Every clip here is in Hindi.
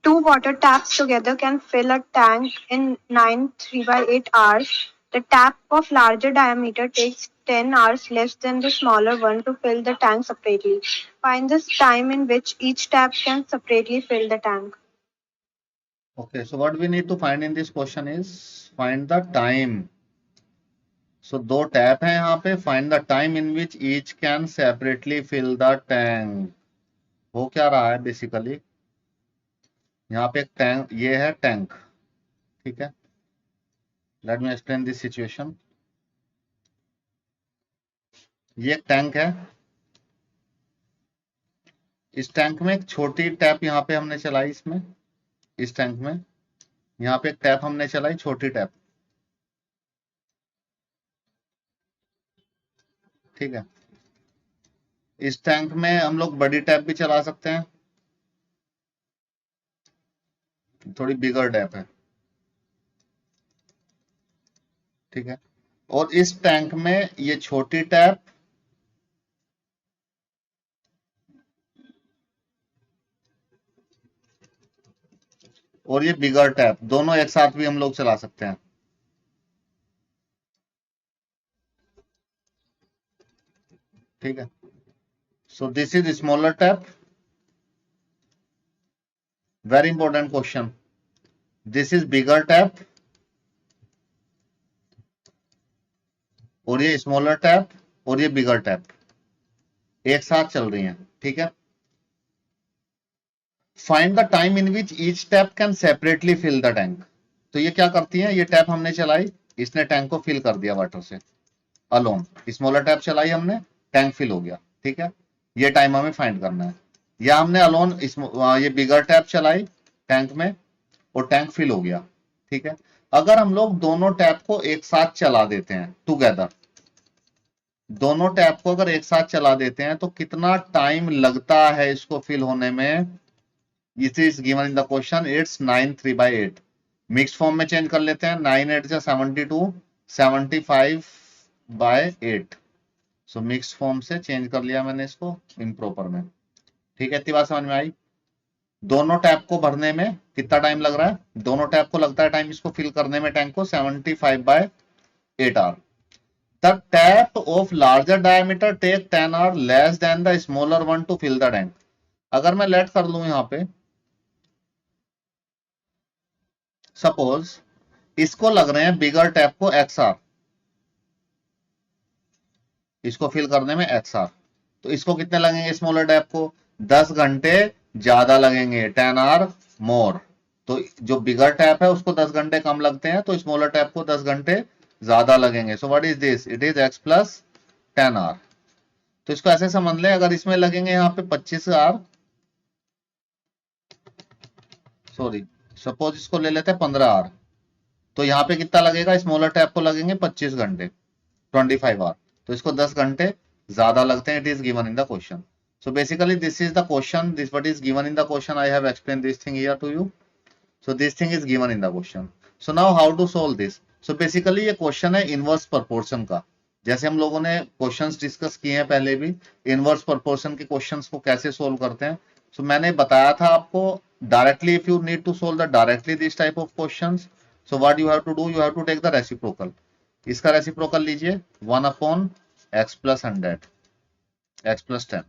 Two water taps together can fill a tank in 9 3/8 hours. The tap of larger diameter takes 10 hours less than the smaller one to fill the tank separately. Find the time in which each tap can separately fill the tank. Okay, so what we need to find in this question is find the time. So दो टैप हैं यहाँ पे, find the time in which each can separately fill the tank. हो क्या रहा है बेसिकली, यहाँ पे एक टैंक, ये है टैंक, ठीक है। Late me explain this situation. ये एक टैंक है, इस टैंक में एक छोटी टैप यहाँ पे हमने चलाई, इसमें इस टैंक में यहाँ पे एक टैप हमने चलाई, छोटी टैप, ठीक है। इस टैंक में हम लोग बड़ी टैप भी चला सकते हैं, थोड़ी बिगर टैप है, ठीक है। और इस टैंक में ये छोटी टैप और ये बिगर टैप दोनों एक साथ भी हम लोग चला सकते हैं, ठीक है। सो this is smaller tap, very important question. This is bigger tap और ये स्मॉलर टैप और ये बिगर टैप एक साथ चल रही हैं, ठीक है। Find the time in which each tap can separately fill the tank. तो ये क्या करती हैं, ये टैप हमने चलाई, इसने टैंक को फिल कर दिया वाटर से अलोन। स्मॉलर टैप चलाई हमने, टैंक फिल हो गया, ठीक है। ये टाइम हमें फाइंड करना है। या हमने अलोन ये बिगर टैप चलाई टैंक में और टैंक फिल हो गया, ठीक है। अगर हम लोग दोनों टैप को एक साथ चला देते हैं टुगेदर, दोनों टैप को अगर एक साथ चला देते हैं तो कितना टाइम लगता है इसको फिल होने में, it is given in the question. It's 9 3/8। Mix form में चेंज कर लेते हैं, 9 8 से 72, 75/8। सो मिक्स फॉर्म से चेंज कर लिया मैंने इसको इम्प्रॉपर में, ठीक है। इतनी बात समझ में आई। दोनों टैप को भरने में कितना टाइम लग रहा है, दोनों टैप को लगता है टाइम इसको फिल करने में टैंक को 75/8 our. The tap of larger diameter take 10 hour less than the smaller one to fill the tank. अगर मैं लेट कर लूं यहां पे, सपोज इसको लग रहे हैं बिगर टैप को XR, इसको फिल करने में XR, तो इसको कितने लगेंगे स्मॉलर टैप को, 10 घंटे ज्यादा लगेंगे, 10 आवर मोर। तो जो बिगर टैप है उसको 10 घंटे कम लगते हैं, तो स्मॉलर टैप को 10 घंटे ज्यादा लगेंगे। So what is this, it is X plus 10 hour. तो इसको ऐसे समझ लें, अगर इसमें लगेंगे यहाँ पे 25 आवर, सॉरी सपोज इसको ले लेते हैं 15 आवर, तो यहाँ पे कितना लगेगा, स्मॉलर टैप को लगेंगे 25 घंटे, 25 आवर। तो इसको 10 घंटे ज्यादा लगते हैं। It is given in the question. So basically this is the question, this what is given in the question. I have explain this thing here to you. So this thing is given in the question. So now how to solve this. So basically ये क्वेश्चन है इनवर्स प्रोपोर्शन का। जैसे हम लोगों ने क्वेश्चंस डिस्कस किए हैं पहले भी, इनवर्स प्रोपोर्शन के क्वेश्चंस को कैसे सोल्व करते हैं। सो मैंने बताया था आपको, directly if you need to solve the directly this type of questions, so what you have to do, you have to take the reciprocal. इसका रेसिप्रोकल लीजिए 1/x प्लस 100, x प्लस 10।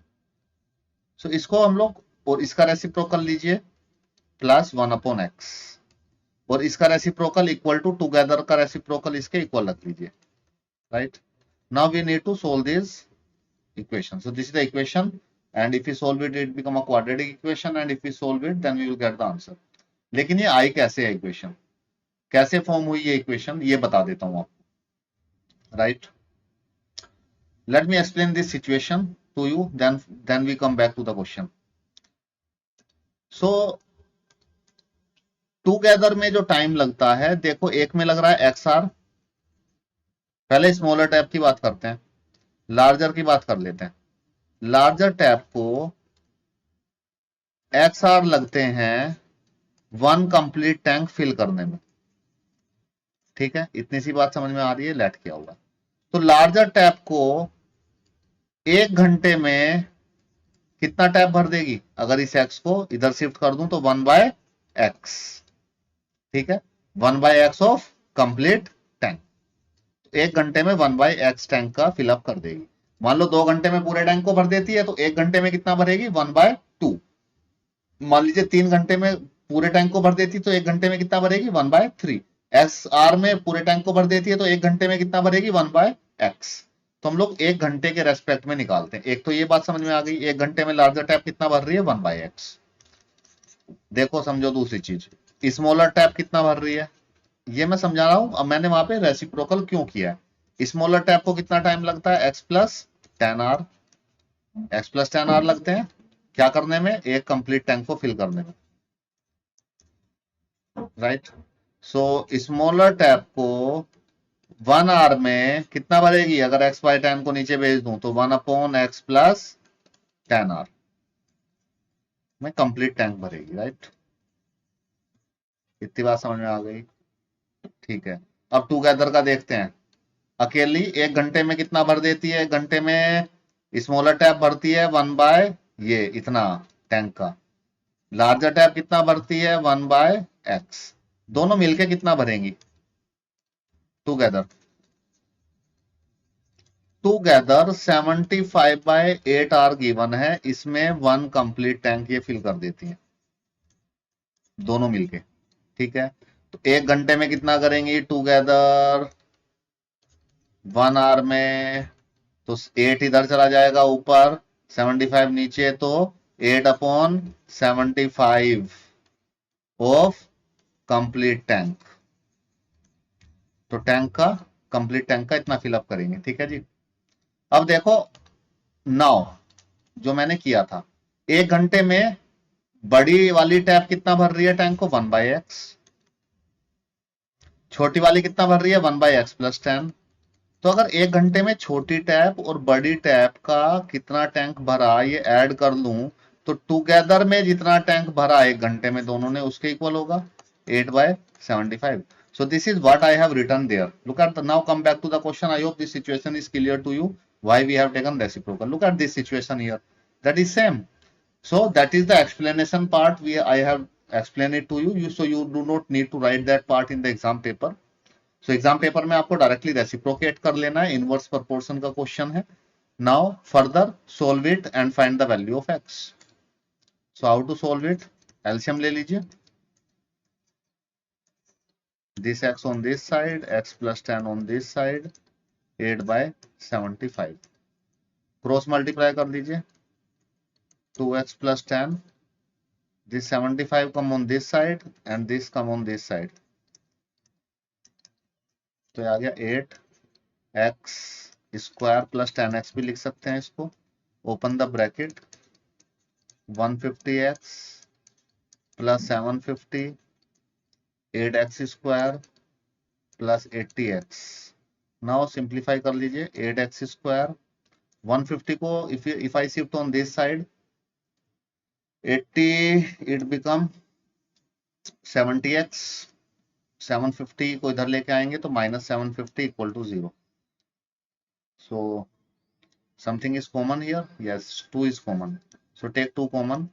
सो इसको हम लोग, और इसका रेसिप्रोकल लीजिए प्लस 1/x, और इसका रेसिप्रोकल इक्वल टू टुगेदर का रेसिप्रोकल इसके इक्वल रख लीजिए, right. Now we need to solve this equation. So this is the equation, and if we solve it, it become a quadratic equation, and if we solve it, then we will get the answer. लेकिन ये आई कैसे है इक्वेशन, कैसे फॉर्म हुई ये इक्वेशन, ये बता देता हूं आपको, right. Let me explain this situation to you, then we come back to the question. So together में जो टाइम लगता है, देखो एक में लग रहा है XR। पहले स्मॉलर टैप की बात करते हैं, लार्जर की बात कर लेते हैं। लार्जर टैप को XR लगते हैं 1 कंप्लीट टैंक फिल करने में, ठीक है। इतनी सी बात समझ में आ रही है, लेट किया होगा। तो लार्जर टैप को 1 घंटे में कितना टैप भर देगी, अगर इस X को इधर शिफ्ट कर दूं तो 1/x एक्स, ठीक है, 1/x ऑफ कंप्लीट टैंक। 1 घंटे में 1/x टैंक का फिलअप कर देगी। मान लो 2 घंटे में पूरे टैंक को भर देती है तो 1 घंटे में कितना भरेगी, 1/2। मान लीजिए 3 घंटे में पूरे टैंक को भर देती तो 1 घंटे में कितना भरेगी, 1/3। एस आर में पूरे टैंक को भर देती है तो 1 घंटे में कितना भरेगी, 1/x। तो हम लोग 1 घंटे के रेस्पेक्ट में निकालते हैं। एक तो ये बात समझ में आ गई, 1 घंटे में लार्जर टैप कितना भर रही है, 1/x। देखो समझो दूसरी चीज, स्मॉलर टैप कितना भर रही है, ये मैं समझा रहा हूं। अब मैंने वहां पे रेसिप्रोकल क्यों किया है। स्मॉलर टैप को कितना टाइम लगता है, x plus 10r, x plus 10r लगते हैं क्या करने में, एक कंप्लीट टैंक को फिल करने में, राइट। सो स्मॉलर टैप को 1 आवर में कितना भरेगी, अगर x/10 को नीचे भेज दूं तो 1/x प्लस 10r में कंप्लीट टैंक भरेगी, राइट। इतनी बात समझ में आ गई, ठीक है। अब टूगेदर का देखते हैं। अकेली 1 घंटे में कितना भर देती है, 1 घंटे में स्मॉलर टैप भरती है 1/ ये इतना टैंक का। लार्जर टैप कितना भरती है, 1/x। दोनों मिलके कितना भरेंगी टूगेदर, 75/8 गिवन है। इसमें 1 कंप्लीट टैंक ये फिल कर देती है दोनों मिलके, ठीक है। तो 1 घंटे में कितना करेंगी टूगेदर, 1 आवर में तो 8 इधर चला जाएगा ऊपर, 75 नीचे, तो 8/75 ऑफ कंप्लीट टैंक। तो कंप्लीट टैंक का इतना फिलअप करेंगे, ठीक है जी। अब देखो नाउ जो मैंने किया था, 1 घंटे में बड़ी वाली टैप कितना भर रही है टैंक को, 1/x। छोटी वाली कितना भर रही है, 1/x प्लस 10। तो अगर 1 घंटे में छोटी टैप और बड़ी टैप का कितना टैंक भरा ये ऐड कर लूं तो टुगेदर में जितना टैंक भरा 1 घंटे में दोनों ने उसके इक्वल होगा, 8/75। So this is what I have written there. Look at the, now come back to the question. I hope this situation is clear to you. Why we have taken reciprocal. Look at this situation here. That is same. So that is the explanation part. I have explained it to you. So you do not need to write that part in the exam paper. So exam paper में आपको डायरेक्टली रेसिप्रोकेट कर लेना है, इनवर्स प्रोपोर्शन का क्वेश्चन है। Now further solve it and find the value of x. So how to solve it, LCM ले लीजिए। This x on this side, x plus 10 on this side, 8/75। Cross multiply कर लीजिए, 2x plus 10, this 75 come on this side and this come on this side, तो आ गया 8x स्क्वायर प्लस 10x भी लिख सकते हैं इसको। Open the bracket, 150x plus 750, 8x square plus 80x। Now simplify कर लीजिए, 8x स्क्वायर 150 को if I shift on this side 80 it become 70x। 750 को इधर लेके आएंगे तो -750 equal to 0। So something is common here, yes, 2 is common, so take 2 common,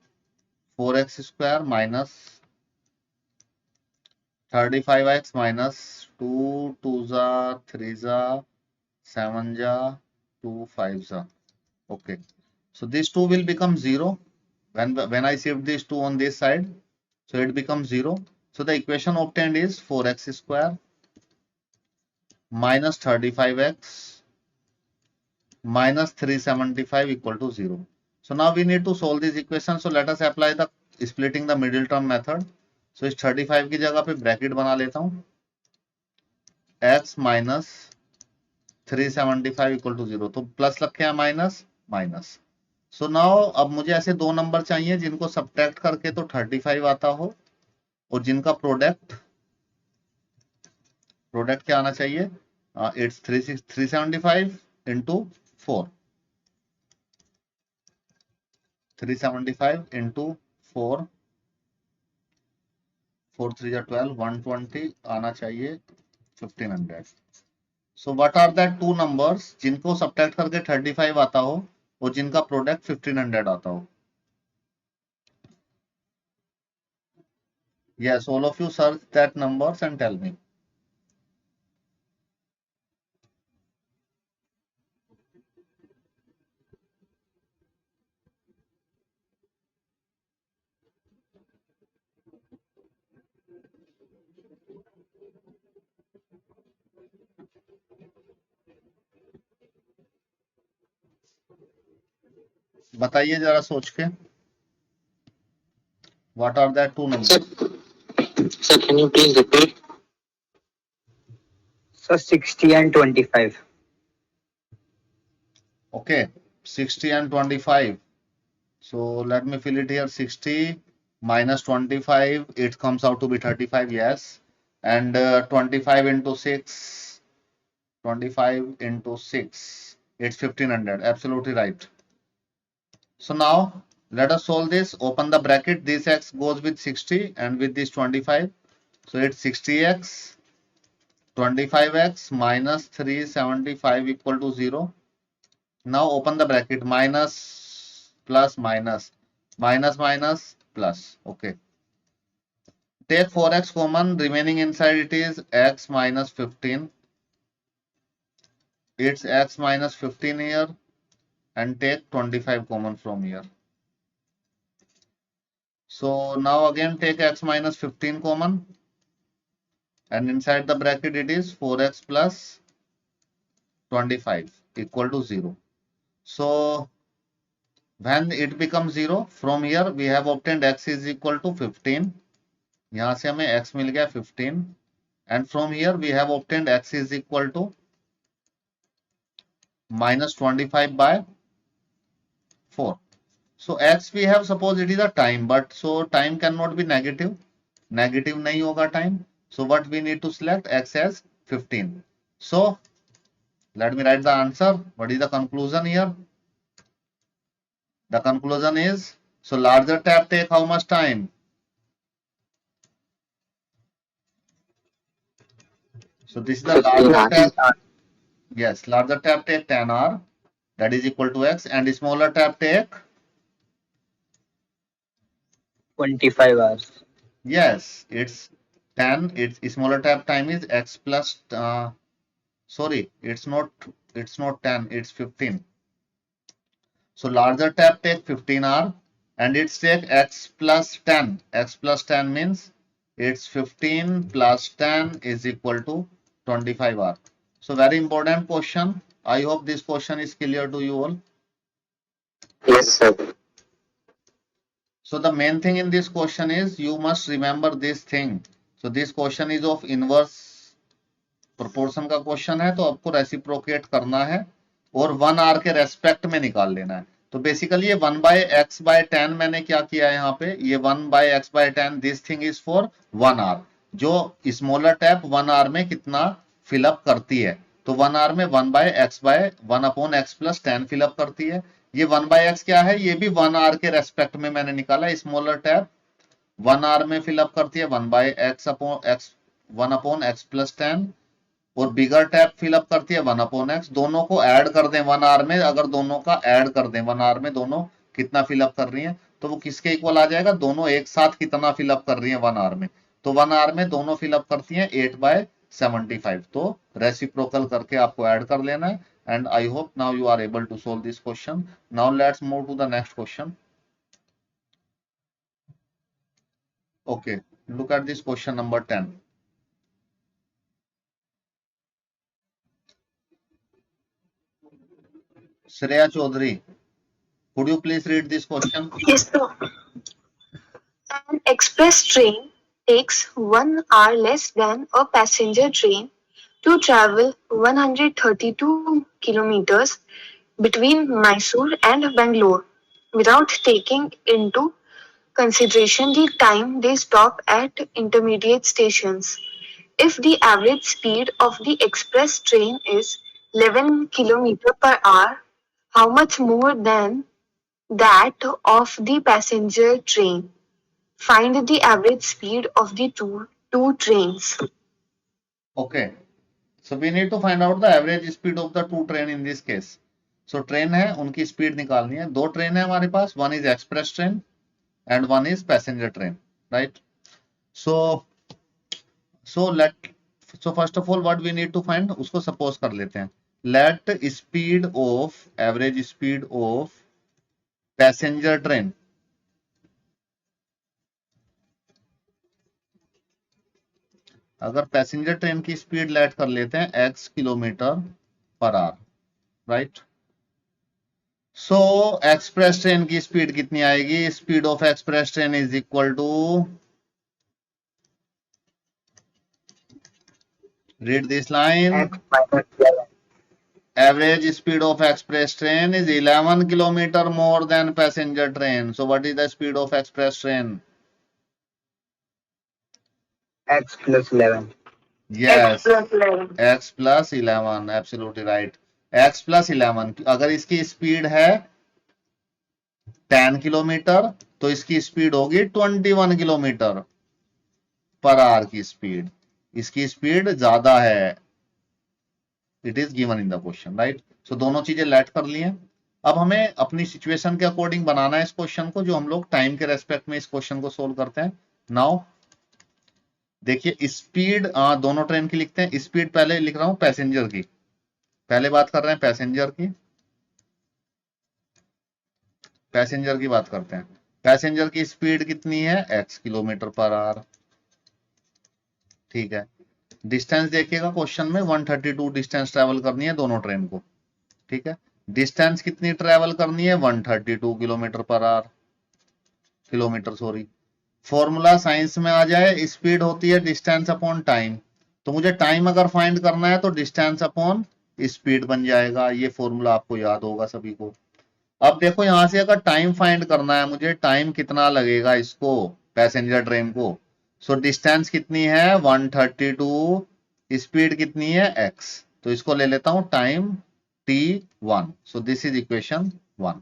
4x square minus 35x minus 2 2 जा 3 जा 7 जा 2 5 जा, okay. So this 2 will become 0 when I shift this 2 on this side, so it becomes 0. So the equation obtained is 4x square minus 35x minus 375 equal to 0. So now we need to solve this equation. So let us apply the splitting the middle term method. So इस 35 की जगह पे ब्रैकेट बना लेता हूं, x minus 375 इक्वल टू 0, तो प्लस रखे हैं माइनस माइनस। सो नाउ अब मुझे ऐसे दो नंबर चाहिए जिनको सब्ट्रैक्ट करके तो 35 आता हो और जिनका प्रोडक्ट क्या आना चाहिए, इट्स 375 इंटू 4, 375 इंटू 4, 4 3 जा 12, 120 आना चाहिए 1500। So what are that two numbers जिनको सब्ट्रैक्ट करके 35 आता हो और जिनका प्रोडक्ट 1500 आता हो। Yes, all of you search that numbers and tell me. बताइए जरा सोच के. What are that two numbers? Sir, can you please repeat? So 60 and 25. Okay, 60 and 25. So let me fill it here. 60 minus 25, it comes out to be 35, yes. And 25 into 6, 25 into 6, it's 1500. Absolutely right. So now let us solve this. Open the bracket. This x goes with 60 and with this 25. So it's 60x, 25x minus 375 equal to 0. Now open the bracket. Minus plus minus minus plus. Okay. Take 4x common. Remaining inside it is x minus 15. It's x minus 15 here. And take 25 common from here. So now again take x minus 15 common. And inside the bracket it is 4x plus 25 equal to 0. So when it becomes 0, from here we have obtained x is equal to 15. यहाँ से हमें x मिल गया 15. And from here we have obtained x is equal to minus 25 by 4. So x we have, suppose it is a time, but so time cannot be negative. Negative नहीं होगा time. So what we need to select? X as 15. So let me write the answer. What is the conclusion here? The conclusion is, so larger tap take how much time? So this is the larger tap. Yes, larger tap take 10 hour. That is equal to x. And smaller tap take 25 hours. Yes, it's 10. Its smaller tap time is x plus. Sorry, it's not 10. It's 15. So larger tap take 15 hour, and it's take x plus 10. X plus 10 means it's 15 plus 10 is equal to 25 hour. So very important question. I hope this question is clear to you all. Yes, sir. So the main thing in this question is you must remember this thing. So this question is of inverse proportion का क्वेश्चन है, तो आपको रेसिप्रोकेट करना है और 1 आर के रेस्पेक्ट में निकाल लेना है. तो बेसिकली ये 1 बाय एक्स बाय 10 मैंने क्या किया है यहाँ पे, ये 1 by x by 10, this thing is for 1 hour. जो स्मॉलर टैप 1 आर में कितना फिलअप करती है, तो 1 आर में 1 by x by 1 upon x plus 10 fill up करती है. ये 1 बाय एक्स क्या है, ये भी 1 आर के रेस्पेक्ट में मैंने निकाला. स्मॉलर टैप 1 आर में फिलअप करती है 1 by x upon x 1 upon x plus 10, और बिगर टैप फिलअप करती है 1 अपॉन एक्स. दोनों को ऐड कर दें 1 आर में, अगर दोनों का ऐड कर दें 1 आर में, दोनों कितना फिलअप कर रही हैं, तो वो किसके इक्वल आ जाएगा, दोनों एक साथ कितना फिलअप कर रही हैं 1 आर में. तो 1 आर में दोनों फिलअप करती हैं 8 बाय 75. तो रेसिप्रोकल करके आपको ऐड कर लेना है. And I hope now you are able to solve this question. Now let's move to the next question. Okay, look at this question number 10. Shreya Chaudhary, could you please read this question? Yes, sir. An express train takes 1 hour less than a passenger train to travel 132 kilometers between Mysore and Bangalore without taking into consideration the time they stop at intermediate stations. If the average speed of the express train is 11 km per hour, how much more than that of the passenger train? Find the average speed of the two trains. Okay, so we need to find out the average speed of the two train in this case. So train है, उनकी स्पीड निकालनी है. दो ट्रेन है हमारे पास, one is express train and one is passenger train, right. so let so first of all what we need to find, उसको suppose कर लेते हैं. Let speed of average speed of passenger train, अगर पैसेंजर ट्रेन की स्पीड लेट कर लेते हैं x kilometre per hour, right. So express train की स्पीड कितनी आएगी? Speed of express train is equal to, read this line, X minus 11. average speed of express train is 11 kilometer more than passenger train. So what is the speed of express train? X plus 11. Yes, x plus 11, absolutely right. x plus 11. अगर इसकी स्पीड है 10 किलोमीटर तो इसकी स्पीड होगी 21 किलोमीटर पर आवर की स्पीड. इसकी स्पीड ज्यादा है. It is given in the question, right. So दोनों चीजें लेट कर ली हैं. अब हमें अपनी सिचुएशन के अकॉर्डिंग बनाना है इस क्वेश्चन को, जो हम लोग टाइम के रेस्पेक्ट में इस क्वेश्चन को सोल्व करते हैं. नाउ देखिए स्पीड दोनों ट्रेन की लिखते हैं. स्पीड पहले लिख रहा हूं पैसेंजर की, पहले बात कर रहे हैं पैसेंजर की. पैसेंजर की बात करते हैं. पैसेंजर की स्पीड कितनी है? x kilometre per our. ठीक है. डिस्टेंस देखिएगा क्वेश्चन में 132 डिस्टेंस ट्रेवल करनी है दोनों ट्रेन को. ठीक है. डिस्टेंस कितनी ट्रेवल करनी है? 132 kilometre per our, kilometre sorry. Formula science में आ जाए, स्पीड होती है डिस्टेंस अपॉन टाइम. तो मुझे टाइम अगर फाइंड करना है तो डिस्टेंस अपॉन स्पीड बन जाएगा. ये फॉर्मूला आपको याद होगा सभी को. अब देखो यहां से अगर टाइम फाइंड करना है मुझे, टाइम कितना लगेगा इसको, पैसेंजर ट्रेन को. सो डिस्टेंस कितनी है? 132, स्पीड कितनी है? x. तो इसको ले लेता हूं time t1. So this is equation 1.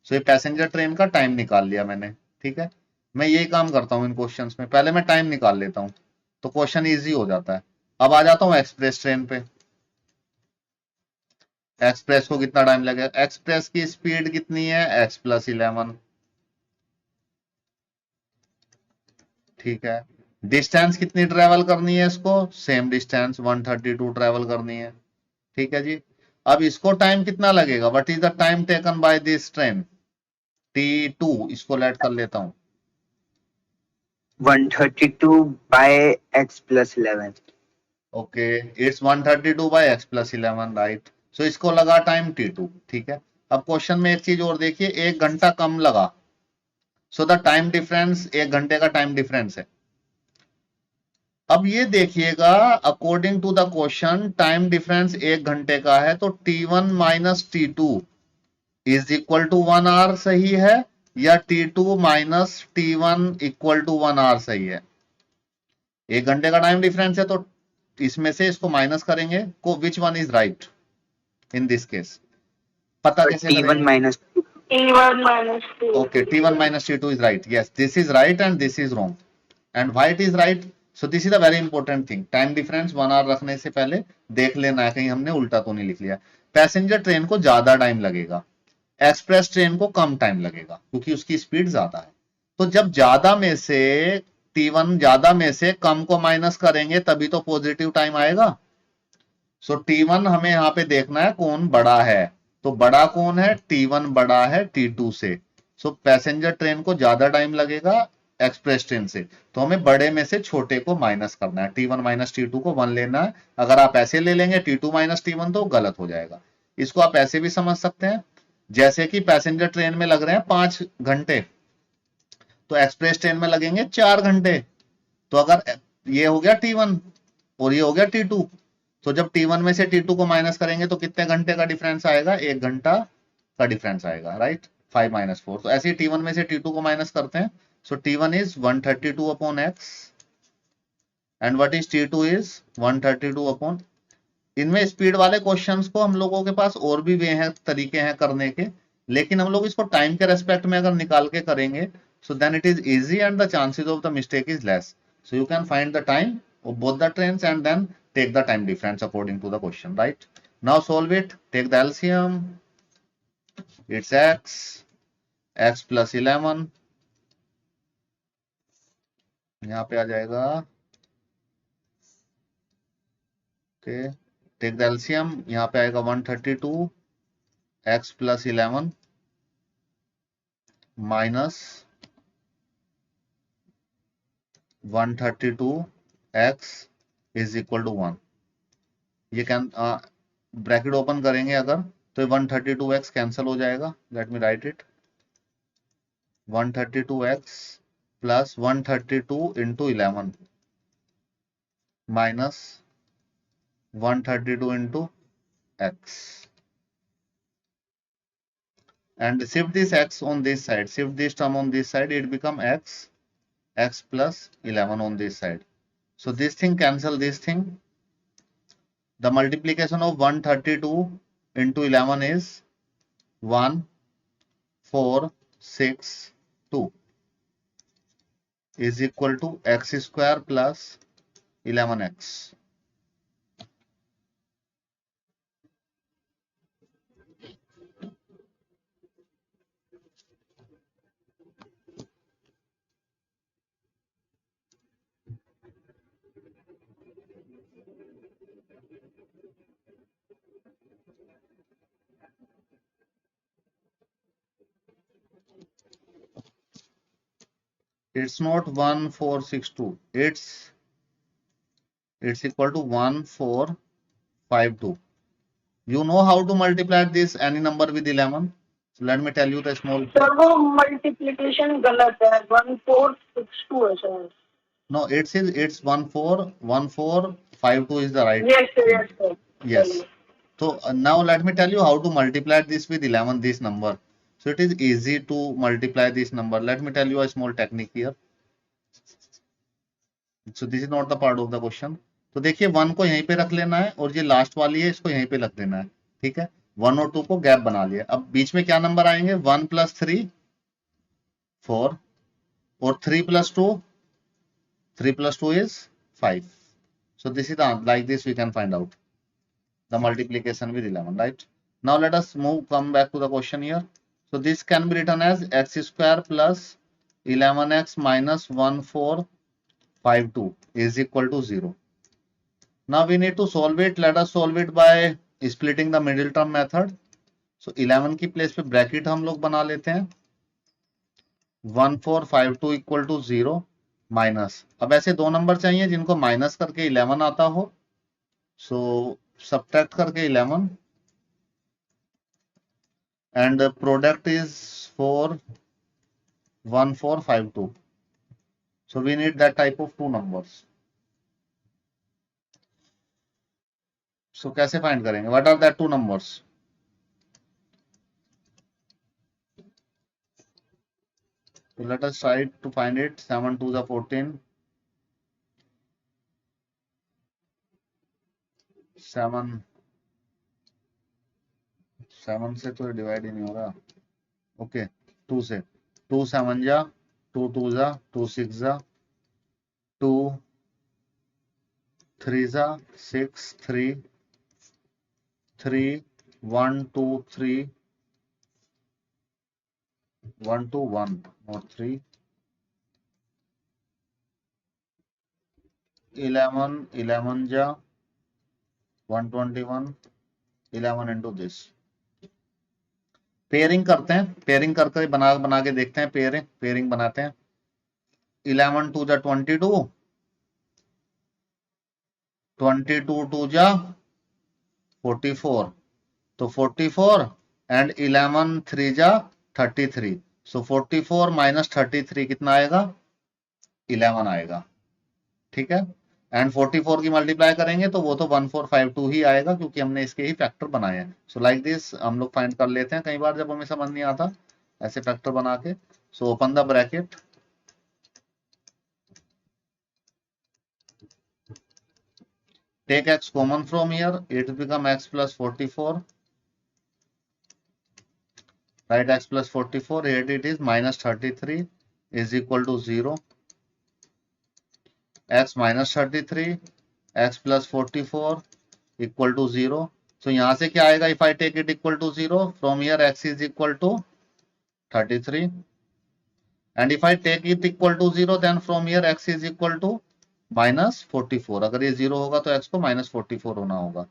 सो ये पैसेंजर ट्रेन का टाइम निकाल लिया मैंने. ठीक है. मैं यही काम करता हूं इन क्वेश्चंस में, पहले मैं टाइम निकाल लेता हूं तो क्वेश्चन इजी हो जाता है. अब आ जाता हूं एक्सप्रेस ट्रेन पे. एक्सप्रेस को कितना टाइम लगेगा? एक्सप्रेस की स्पीड कितनी है? x plus 11. ठीक है. डिस्टेंस कितनी ट्रेवल करनी है इसको? सेम डिस्टेंस 132 ट्रेवल करनी है. ठीक है जी. अब इसको टाइम कितना लगेगा? What is the time taken by this train? t2. इसको लेट कर लेता हूं. 132 by X plus 11. Okay, it's 132 by x plus 11, right. So इसको लगा टाइम t2. ठीक है. अब क्वेश्चन में एक चीज और देखिए, 1 घंटा कम लगा. सो द टाइम डिफरेंस, 1 घंटे का टाइम डिफरेंस है. अब ये देखिएगा, according to the question time difference 1 घंटे का है, तो t1 minus t2 is equal to 1 hour सही है, या t2 minus t1 equal to 1 hour सही है? 1 घंटे का टाइम डिफरेंस है तो इसमें से इसको माइनस करेंगे को which one is right in this case? पता कैसे T1 करेंगे? minus T1 minus T2. Okay, T1 minus T2 is right. Yes, this is right and this is wrong. And why it is right? So this is a very important thing. Time difference 1 hour रखने से पहले देख लेना है कहीं हमने उल्टा तो नहीं लिख लिया. पैसेंजर ट्रेन को ज्यादा टाइम लगेगा, एक्सप्रेस ट्रेन को कम टाइम लगेगा क्योंकि उसकी स्पीड ज्यादा है. तो जब ज्यादा में से T1 ज्यादा में से कम को माइनस करेंगे तभी तो पॉजिटिव टाइम आएगा. सो T1 हमें यहाँ पे देखना है कौन बड़ा है. तो बड़ा कौन है? T1 बड़ा है T2 से. सो पैसेंजर ट्रेन को ज्यादा टाइम लगेगा एक्सप्रेस ट्रेन से, तो हमें बड़े में से छोटे को माइनस करना है. T1 माइनस T2 को 1 लेना है. अगर आप ऐसे ले लेंगे T2 माइनस T1 तो गलत हो जाएगा. इसको आप ऐसे भी समझ सकते हैं, जैसे कि पैसेंजर ट्रेन में लग रहे हैं 5 घंटे तो एक्सप्रेस ट्रेन में लगेंगे 4 घंटे. तो अगर ये हो गया T1 और ये हो गया T2, तो जब T1 में से T2 को माइनस करेंगे तो कितने घंटे का डिफरेंस आएगा? 1 घंटा का डिफरेंस आएगा, राइट. 5 माइनस 4. तो ऐसे ही T1 में से T2 को माइनस करते हैं. सो T1 is 132 upon x and what is T2 is 132 upon. इनमें स्पीड वाले क्वेश्चंस को हम लोगों के पास और भी वे हैं, तरीके हैं करने के, लेकिन हम लोग इसको टाइम के रेस्पेक्ट में अगर निकाल के करेंगे so then it is easy and the chances of the mistake is less. So you can find the time of both the trains and then take the time difference according to the question, right? Now solve it. Take the LCM. It's x plus 11 यहाँ पे आ जाएगा, ओके, टेक द एलसीएम, यहाँ पे आएगा 132 x plus 11 minus 132 x is equal to 1। ये कैन ब्रैकेट ओपन करेंगे अगर तो 132x कैंसिल हो जाएगा। Let me right it, 132x plus 132 into 11 minus 132 into x, and shift this x on this side, shift this term on this side, it become x plus 11 on this side. So this thing cancel this thing. The multiplication of 132 into 11 is 1 4 6 2 is equal to x square plus 11x. It's not 1462, it's equal to 1452. You know how to multiply this any number with 11? So let me tell you the small. Sir वो मल्टीप्लिकेशन गलत है 1462 है sir. No, it's 1452 is the right. Yes sir, yes sir. Yes. So now let me tell you how to multiply this with 11, this number. So it is easy to multiply this number. Let me tell you a small technique here. So this is not the part of the question. तो देखिए 1 को यहीं पे रख लेना है और ये लास्ट वाली है इसको यहीं पे रख देना है, ठीक है। 1 और 2 को गैप बना लिया। अब बीच में क्या नंबर आएंगे, 1 प्लस 3 4 और 3 plus 2 is 5. So this is the, like this we can find out the multiplication with 11, right? Now let us come back to the question here. So this can be written as x square plus 11x minus 1452 is equal to 0. Now we need to solve it. Let us solve it by splitting the middle term method. So 11 की प्लेस पे ब्रैकेट हम लोग बना लेते हैं, 1452 इक्वल टू 0 माइनस, अब ऐसे दो नंबर चाहिए जिनको माइनस करके 11 आता हो, सो सब्ट्रैक्ट करके 11 and the product is 41452. So we need that type of two numbers. So कैसे फाइंड करेंगे, what are that two numbers? So let us try to find it. 7 2 is 14, 7 से तो डिवाइड ही नहीं हो रहा, ओके 2 से, 2 7 जा, 2 2 जा, 2 6 जा, 2 3 जा, 6 3 3 1 2 3 1 2 1 not 3, 11 11 जा, 121, 11 into this. पेयरिंग करते हैं, पेयरिंग करके बना के देखते हैं, पेयरिंग बनाते हैं। 11 2 जा 22, 22 2 जा 44, तो 44 एंड 11 3 जा 33, सो 44 माइनस 33 कितना आएगा, 11 आएगा, ठीक है। एंड 44 की मल्टीप्लाई करेंगे तो वो तो 1452 ही आएगा क्योंकि हमने इसके ही फैक्टर बनाए हैं। सो लाइक दिस हम लोग फाइंड कर लेते हैं, कई बार जब हमें समझ नहीं आता ऐसे फैक्टर बना के। So open the bracket, take x common from here, it become x plus 44, right x plus 44, here it is minus 33 is equal to 0, x minus 33, x plus 44 equal to 0. So यहाँ से क्या आएगा, if I take it equal to 0, from here x is equal to 33 and if I take it equal to 0 then from here x is equal to -44. अगर ये 0 होगा तो x को -44 होना होगा.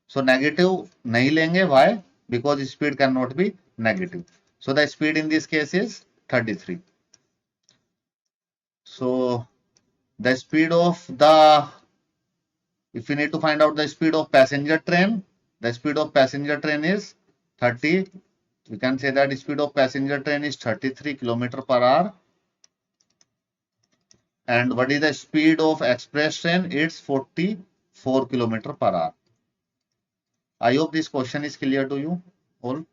So negative नहीं लेंगे, why? Because speed cannot be negative. So the speed in this case is 33. So the speed of the, if we need to find out the speed of passenger train, the speed of passenger train is 30. We can say that speed of passenger train is 33 km per hour. And what is the speed of express train? It's 44 km per hour. I hope this question is clear to you all.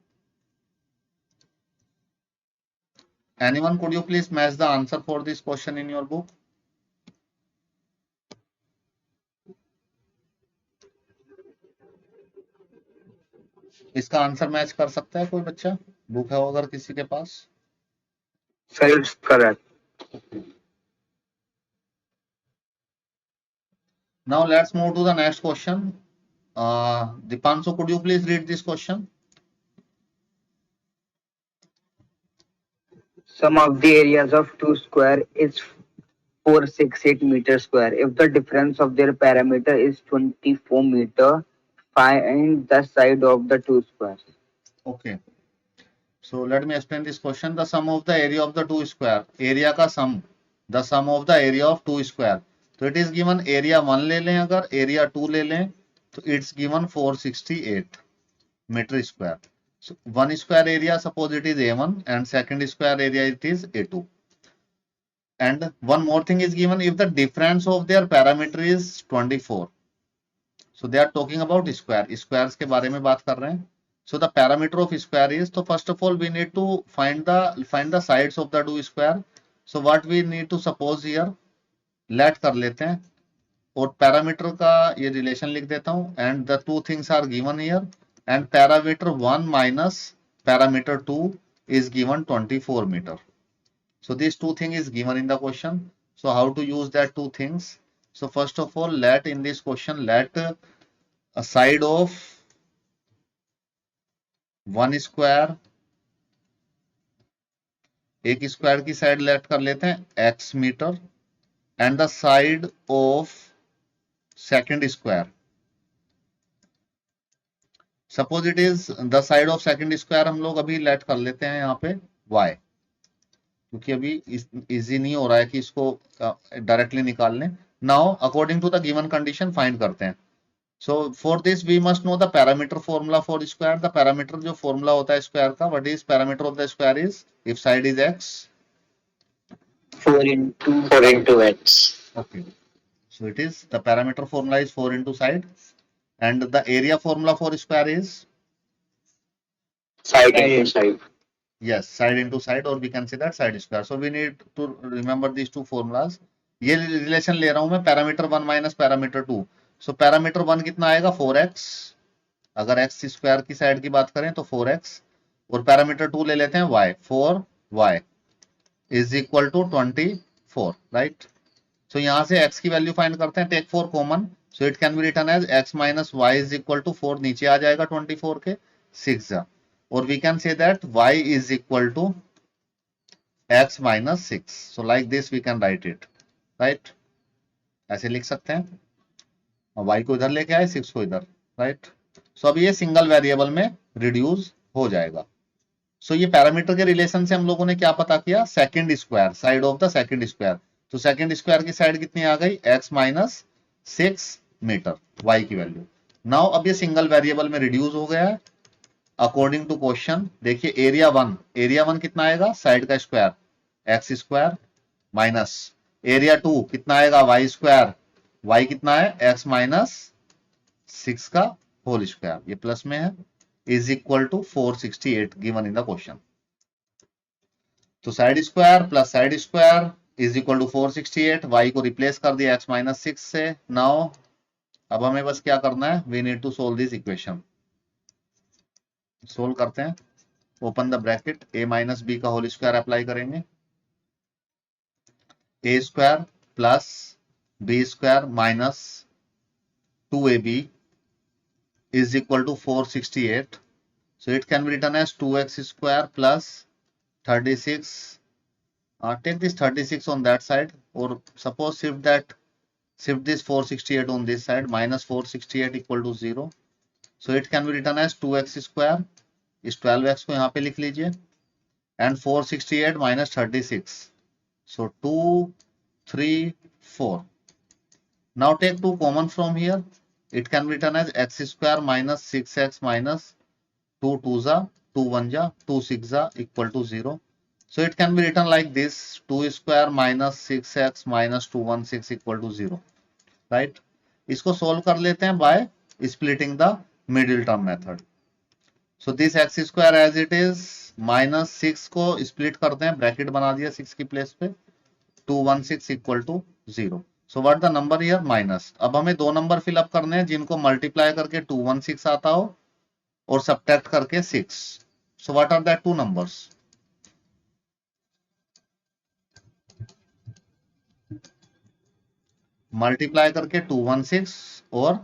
Anyone, could you please match the answer for this question in your book? इसका आंसर मैच कर सकता है कोई बच्चा? बुक है अगर किसी के पास? Sir, it's correct. Now let's move to the next question. Dipanshu, could you please read this question? Sum of the areas of two square is 468 meter square. If the difference of their parameter is 24 meter, find the side of the two squares. Okay. So let me explain this question. The sum of the area of the two square. Area का sum. The sum of the area of two square. तो it is given area 1 ले लें, अगर area 2 ले लें तो it's given 468 meter square. So one square area, suppose it is A1 and second square area it is A2. And one more thing is given, if the difference of their parameter is 24. So they are talking about square. Squares के बारे में बात कर रहे हैं. So the parameter of square is, so first of all we need to find the sides of the two square. So what we need to suppose here, let कर लेते हैं और पैरामीटर का ये रिलेशन लिख देता हूं, and the two things are given here, and parameter 1 minus parameter 2 is given 24 meter. So these two things is given in the question. So how to use that two things? So first of all, let in this question, let a side of one square, एक स्क्वायर की साइड लेट कर लेते हैं x metre, and the side of second square, suppose it is the side of second square हम लोग अभी लेट कर लेते हैं यहाँ पे y, क्योंकि अभी इजी नहीं हो रहा है कि इसको डायरेक्टली निकाल लें. Now according to the given condition find करते हैं. So for this we must know the parameter formula for square. The parameter जो फॉर्मूला होता है स्क्वायर का, what is parameter of the square is, if side is x, 4 into x. okay, so it is, the parameter formula is 4 into side, and the area formula for square is Side into side. yes, side into side, or we can say that side square. So we need to remember these two formulas. ये रिलेशन ले रहा हूं मैं, पैरामीटर 1 माइनस पैरामीटर 2. सो पैरामीटर 1 कितना आएगा 4x, अगर x स्क्वायर की साइड की बात करें तो 4x, और पैरामीटर 2 ले लेते हैं y, 4y is equal to 24, right. So यहां से x की वैल्यू फाइंड करते हैं, take 4 common, so it can be written as x minus y is equal to 4, नीचे आ जाएगा 24 के 6 जा, और we can say that y is equal to x minus 6. So like this we can write it, right, ऐसे लिख सकते हैं, y को इधर लेके आए, 6 को इधर, राइट. सो अब ये सिंगल वेरिएबल में रिड्यूस हो जाएगा. सो ये पैरामीटर के रिलेशन से हम लोगों ने क्या पता किया, second square, side of the second square. तो सेकंड स्क्वायर की साइड कितनी आ गई, x माइनस 6 मीटर, y की वैल्यू. नाउ अब ये सिंगल वेरिएबल में रिड्यूस हो गया है अकॉर्डिंग टू क्वेश्चन. देखिए एरिया 1 कितना आएगा, साइड का square x square, minus area 2 कितना आएगा, y स्क्वायर, y कितना है x माइनस 6 का होल स्क्वायर, ये प्लस में है, is equal to 468 given in the question. तो side square plus side square is equal to 468, y को रिप्लेस कर दिया x माइनस 6 से. नाउ अब हमें बस क्या करना है, we need to solve this equation. Solve करते हैं, open the bracket, a minus B का होल स्क्वायर अप्लाई करेंगे, a square plus b square minus 2ab is equal to 468. So it can be written as 2x square plus 36 Take this 36 on that side, or suppose shift this 468 on this side, minus 468 equal to 0. So it can be written as 2x square, इस 12x को यहाँ पे लिख लीजिए, and 468 minus 36. So 2, 3, 4. Now take 2 common from here. It can be written as x square minus 6x minus 2 2s are 2 1s are 2 6s are equal to 0. So it can be written like this: 2 square minus 6x minus 216 equal to 0. Right? इसको solve कर लेते हैं by splitting the middle term method. So this x square as it is minus 6 को split करते हैं, bracket बना दिया 6 की place पे, 216 equal to 0. So what the number here? Minus. अब हमें दो नंबर फिल अप करने हैं जिनको मल्टीप्लाई करके 216 आता हो और सब्ट्रैक्ट करके 6. So what are that two numbers? Multiply करके 216 और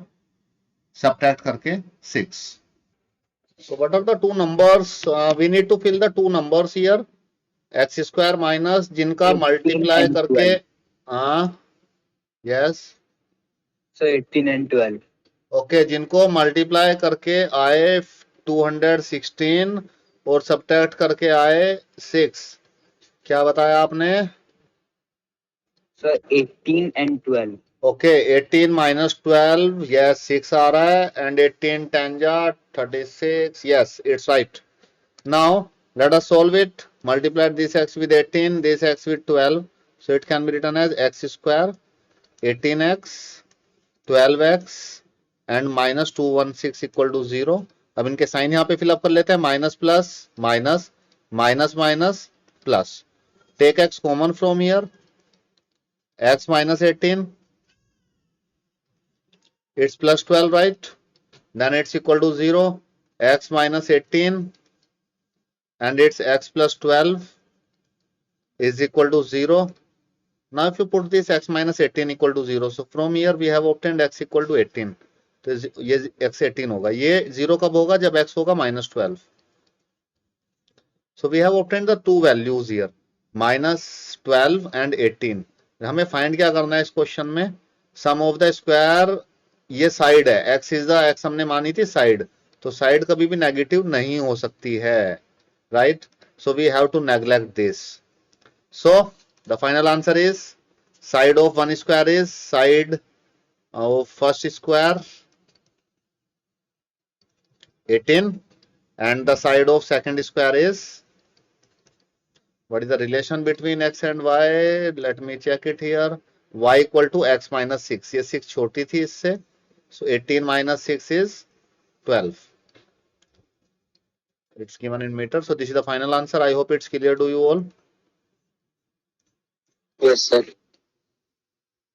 सब्ट्रैक्ट करके 6. So what are the two numbers? We need to fill the two numbers here. X square minus जिनका मल्टीप्लाई करके yes. So 18 and 12. ओके, जिनको मल्टीप्लाई करके आए 216 और सब्ट्रैक्ट करके आए 6. क्या बताया आपने? So 18 and 12. Okay, 18 minus 12, yes 6 आ रहा है, and 18 10 जा 36, yes it's right. Now let us solve it. Multiply this x with 18, this x with 12. So it can be written as x square 18x 12x and minus 216 equal to 0. अब इनके साइन यहाँ पे फिलअप कर लेते हैं, minus plus minus minus minus plus. Take x common from here, x minus 18, it's plus 12, right? Then it's equal to 0. X minus 18 and it's x plus 12 is equal to 0. Now if you put this x minus 18 equal to 0, so from here we have obtained x equal to 18. तो ये x 18 होगा. ये 0 कब होगा? जब x होगा minus 12. So we have obtained the two values here, minus 12 and 18. हमें फाइंड क्या करना है इस क्वेश्चन में? सम ऑफ द स्क्वायर, ये साइड है, x इज द x हमने मानी थी साइड, तो साइड कभी भी नेगेटिव नहीं हो सकती है, right? So we have to neglect this. So the final answer is side of one square is side of first square 18 and the side of second square is, what is the relation between x and y? Let me check it here. Y equal to x minus 6. ये 6 छोटी थी इससे, so 18 minus 6 is 12. It's given in meter. So this is the final answer. I hope it's clear to you all. Yes, sir.